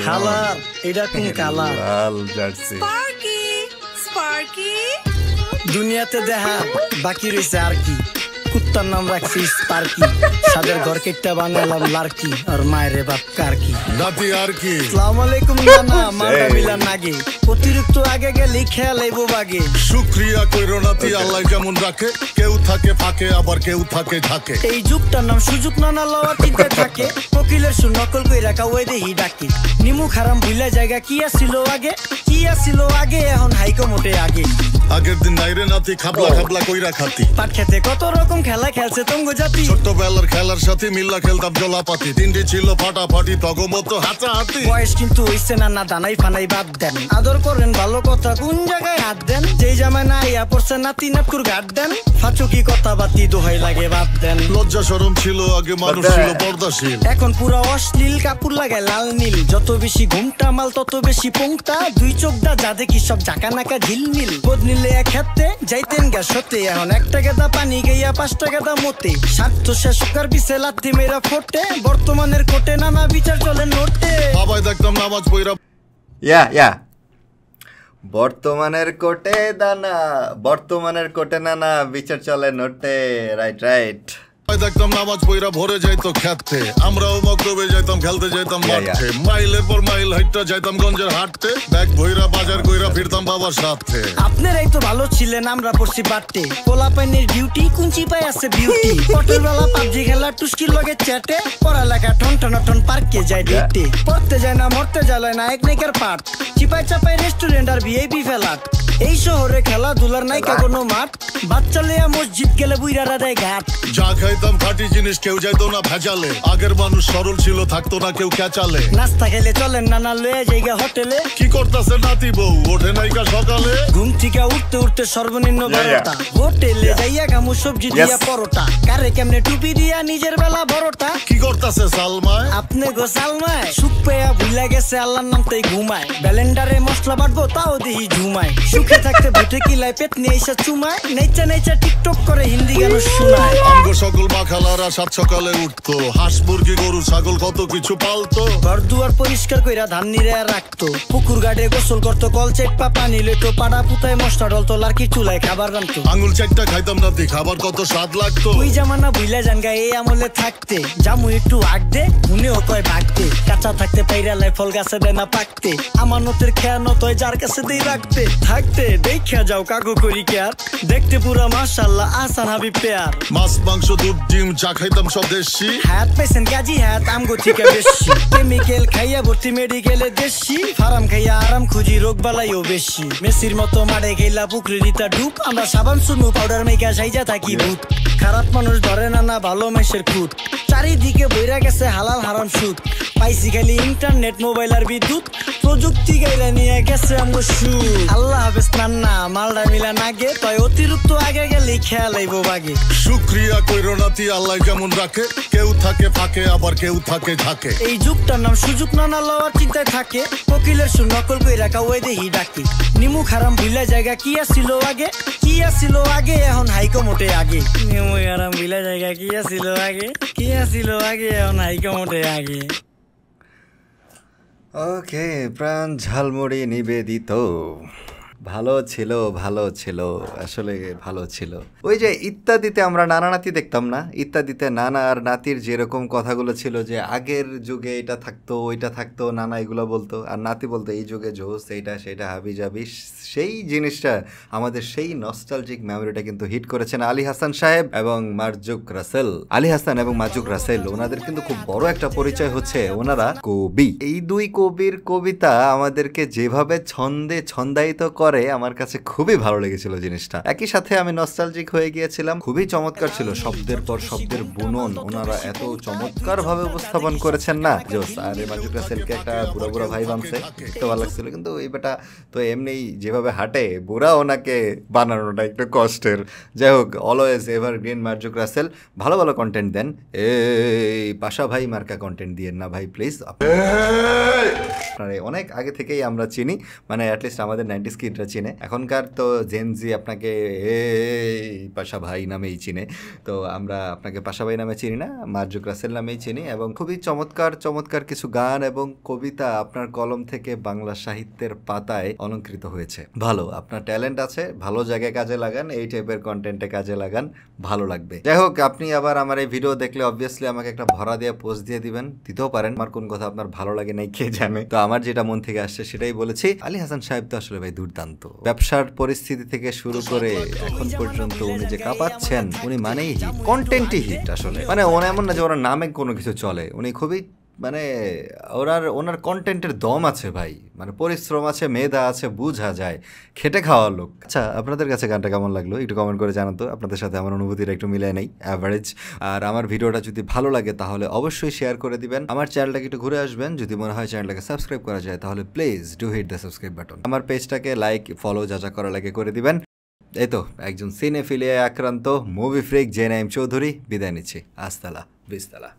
Colour এটা কোন colour? লাল jersey. Sparky দুনিয়াতে দেখা বাকি রয়েছে আর কি। কুত্তার নাম রাখছি স্পার্কি, সাদের ঘর কেটটা বানালাম লার্কি, আর মায়ের বাপ কারকি নাতি আর কি। আসসালামু আলাইকুম নানা, মাটা মিলা নাগে, অতিরিক্ত আগে গেলে খেয়াল আইবো বাগে। শুকরিয়া কইরো নাতি, আল্লাহ যেমন রাখে, কেউ থাকে ফাঁকে আবার কেউ থাকে ঝাঁকে। এই যুগটার নাম সুযোগ নানা লওয়ার চিন্তা থাকে, কোকিলের সুর নকল কই রাখা ওই দেহি ডাকে। নিমু খারাম ভুলা জায়গা কি আসছিল আগে, কি আসছিল আগে, এখন হাইকো মোটে আগে। আগের দিন নাইরে নাতি খাবলা খাবলা কইরা খাতি, পাট খেতে কত রকম খেলা খেলছে তঙ্গ জাতি। ছোট্টবেলার খেলার সাথে মিল্লা খেলতাম জলাপাতি, তিনটি ছিল ফাটাফাটি তগমতো হাতাহাতি। বয়স কিন্তু হইছে না, না দানাই ফানাই বাদ দেন, আদর করেন ভালো কথা কোন জায়গায় হাত দেন। যেই জামায় না ইয়া পড়ছে নাতি নাতকুর গাট দেন, ফাচুকি কথা বাতি দোহাই লাগে বাদ দেন। লজ্জা শরম ছিল আগে, মানুষ ছিল পর্দাশীল, এখন পুরো অশ্লীল কাপড় লাগায় লাল নীল। যত বেশি ঘুমটা মাল তত বেশি পোংটা, দুই চোখটা যা দেখি সব জাকা নাকা ঝিলমিল। বদনিলে এক হাতে যাইতেন গা সতে, এখন একটা গেদা পানি গাইয়া 5টা গেদা মতে। স্বার্থ শেষ কার পিছে লাথি মেরা ফোটে, বর্তমানের কোটে নানা বিচার চলে নোটে। বাবাই দেখতাম নামাজ পইরা ইয়া বর্তমানের কোটে নানা বিচার চলে নোটে। রাইট দেখতাম নামাজ পইরা ভরে যাইতো খেতে, আমরাও মক্তবে যাইতাম, খেলতে যাইতাম মাঠে। মাইলের পর মাইল হাইটটা যাইতাম গঞ্জের হাটতে, ব্যাগ ভইরা বাজার কইরা ফিরতাম বাবার সাথে। আপনারাই তো ভালো ছিলেন, আমরা পড়ছি বাটে। পোলাপাইনের ডিউটি কুঞ্চি পাই আছে বিউটি, পটের বেলা পাবজি খেলা টুস্কির লগে চ্যাটে। পড়ালেখা ঠন ঠন ঠন পার্কে যায় ডেটে, পড়তে যায় না মরতে যায় না এক নাইকার পাট। চিপাই চাপাই রেস্টুরেন্ট আর ভিআইপি ফেলাট, এই শহরে খেলাধুলার নাইকা কোনো মাঠ। বাচ্চা লেয়া মসজিদ গেলে বুইরারা দেয় ঘাট। যা খাইতাম খাঁটি জিনিস, কেউ যাইতো না ভেজালে, আগের মানুষ সরল ছিল, থাকতো না কেউ ক্যাচালে। নাস্তা খেলে চলেন নানা লয়ে জায়গা হোটেলে, কি করতেছে নাতি বউ ওঠে নাইকা সকালে। ঘুম থেকে উঠতে উঠতে সর্বনিম্ন 12টা, হোটেলে যাইয়া গামু সবজি দিয়া পরোটা, কারে কেমনে টুপি দিয়া নিজের বেলা বড়টা। কি করতেছে সালমায় আপনি গো সালমায়, সুখ পেয়া ভুলা গেছে আল্লাহর নাম তাই ঘুমায়। ব্যালেন্ডারে মশলা বাটবো তাও দেহি ঝুমায়, সুখে থাকতে ভুটে কিলায় পেট নিয়ে এসে চুমায়। নেচা নেচা টিকটক করে হিন্দি গান শোনায়। অঙ্গ সকল মাখালারা সাত সকালে উঠতো, হাঁস মুরগি গরু ছাগল কত কিছু পালতো। ঘর দুয়ার পরিষ্কার কইরা ধান নিরে রাখতো, পুকুর গাড়ে গোসল করতো, কল চেপা পানি লইতো, পাড়া পুতায় মশলা ডলতো, লার্কি চুলায় খাবার রান্তো। আঙুল চারটা খাইতাম নাতি, খাবার কত স্বাদ লাগতো। ওই জামানা ভুইলা জানগা এই আমলে থাকতে, জামু একটু আগ দে মনেও কয় ভাগতে। কাঁচা থাকতে পাইরালে ফল গাছে দেয় না পাকতে, আমানতের খেয়ানত হয় যার কাছে দেই রাখতে। থাকতে দেখা যাও কাগো করি কেয়ার, দেখতে পুরা মাশাআল্লাহ আহসান হাবিব পেয়ার। মাছ মাংস দুধ ডিম যা খাইতাম সব দেশি, হাত পেছেন কাজী হাত আমগো থেকে বেশি। কেমিক্যাল খাইয়া ভর্তি মেডিকেলে দেশি, ফার্ম খাইয়া আরাম খুঁজি রোগ বালাইও বেশি। মেসির মতো মারে গেলা পুকুরে রিতা ডুব, আমরা সাবান সুনু পাউডার মেকা সাইজা থাকি ভূত। খারাপ মানুষ ধরে না না ভালো মেসের খুঁত, চারিদিকে বইরা গেছে হালাল হারাম সুদ। পাইছি খালি ইন্টারনেট মোবাইল আর বিদ্যুৎ, প্রযুক্তি গাইলা নিয়ে গেছে আমগো সুদ। আল্লাহ হাফেজ নান্না, মালডা মিলা নাগে, তাই অতিরিক্ত আগে গেলে খেয়াল আইবো বাগে। শুকরিয়া কইরো নাতি, আল্লাহ যেমন রাখে, কেউ থাকে ফাঁকে আবার কেউ থাকে ঝাঁকে। এই যুগটার নাম সুযোগ নানা লওয়ার চিন্তায় থাকে, কোকিলের সুর নকল কই রাখা ওই দেহি ডাকে। নিমু খারাম ভুলা জায়গা কি আসছিল আগে, কি আসছিল আগে, এখন হাইকো মোটে আগে। নিমু খারাম ভুলা জায়গা কি আসছিল আগে, কি আসছিল আগে, এখন হাইকো মোটে আগে। ওকে, প্রাণ ঝালমুড়ি নিবেদিত। ভালো ছিল আসলে ভালো ছিল। ওই যে ইত্যাদিতে আমরা নানা নাতি দেখতাম না, ইত্যাদিতে নানা আর নাতির যেরকম কথাগুলো ছিল যে আগের যুগে এটা থাকতো ওইটা থাকতো, নানা এগুলো বলতো আর নাতি বলতো এই যুগে জোস এইটা সেটা হাবি যাবি। সেই জিনিসটা আমাদের সেই নস্টালজিক মেমোরিটা কিন্তু হিট করেছেন আলী হাসান সাহেব এবং মারজুক রাসেল। আলী হাসান এবং মারজুক রাসেল ওনাদের কিন্তু খুব বড় একটা পরিচয় হচ্ছে, ওনারা কবি। এই দুই কবির কবিতা আমাদেরকে যেভাবে ছন্দে ছন্দায়িত করে আমার কাছে খুবই ভালো লেগেছিল জিনিসটা। একই সাথে আমি নস্টালজিক হয়ে গিয়েছিলাম, খুবই চমৎকার ছিল। শব্দের পর শব্দের বুনন ওনারা এত চমৎকার ভাবে উপস্থাপন করেছেন না। আর মারজুক রাসেলকে একটা বুড়া বুড়া ভাই বানছে, দেখতে ভালো লাগছিল। কিন্তু এই বেটা তো এমনি যেভাবে হাঁটে, বুড়া ওনাকে বানানোটা একটু কষ্টের। যাই হোক, অলওয়েজ এভারগ্রিন মারজুক রাসেল। ভালো ভালো কন্টেন্ট দেন, এই পাশা ভাই মার্কা কন্টেন্ট দিয়েন না ভাই প্লিজ। মানে অনেক আগে থেকেই আমরা চিনি, মানে অ্যাটলিস্ট আমাদের 90s কিডরা চিনে। এখনকার তো জেনজি আপনাকে এই পাশা ভাই নামেই চিনে, তো আমরা আপনাকে পাশা ভাই নামে চিনি না, মার্জুক রাসেল নামেই চিনি। এবং খুবই চমৎকার চমৎকার কিছু গান এবং কবিতা আপনার কলম থেকে বাংলা সাহিত্যের পাতায় অলঙ্কৃত হয়েছে। ভালো, আপনার ট্যালেন্ট আছে, ভালো জায়গায় কাজে লাগান, এই টাইপের কন্টেন্টে কাজে লাগান, ভালো লাগবে। যাই হোক, আপনি আবার আমার এই ভিডিও দেখলে অবভিয়াসলি আমাকে একটা ভরা দিয়ে পোস্ট দিয়ে দিবেন, দিতেও পারেন। আমার কোন কথা আপনার ভালো লাগে নাই কে জানে, তো আমার যেটা মন থেকে আসছে সেটাই বলেছি। আলী হাসান সাহেব তো আসলে ভাই দুর্দান্ত, ব্যবসার পরিস্থিতি থেকে শুরু করে এখন পর্যন্ত উনি যে কাঁপাচ্ছেন, উনি মানেই হিট, কন্টেন্টই হিট আসলে। মানে ওনা এমন না যে ওনার নামে কোনো কিছু চলে, উনি খুবই মানে ওনার কন্টেন্টের দম আছে ভাই, মানে পরিশ্রম আছে, মেধা আছে, বুঝা যায়, খেটে খাওয়ার লোক। আচ্ছা, আপনাদের কাছে গানটা কেমন লাগলো একটু কমেন্ট করে জানাতো, আপনাদের সাথে আমার অনুভূতিটা একটু মিলায় নেই, অ্যাভারেজ। আর আমার ভিডিওটা যদি ভালো লাগে তাহলে অবশ্যই শেয়ার করে দিবেন, আমার চ্যানেলটাকে একটু ঘুরে আসবেন, যদি মনে হয় চ্যানেলটাকে সাবস্ক্রাইব করা যায় তাহলে please do hit the subscribe button. আমার পেজটাকে লাইক ফলো যা যা করা লাগে করে দিবেন। এই তো একজন সিনেফিলিয়ায় আক্রান্ত movie freak J Naim Chowdhury বিদায় নিচ্ছি। আস্তালা বিস্তালা।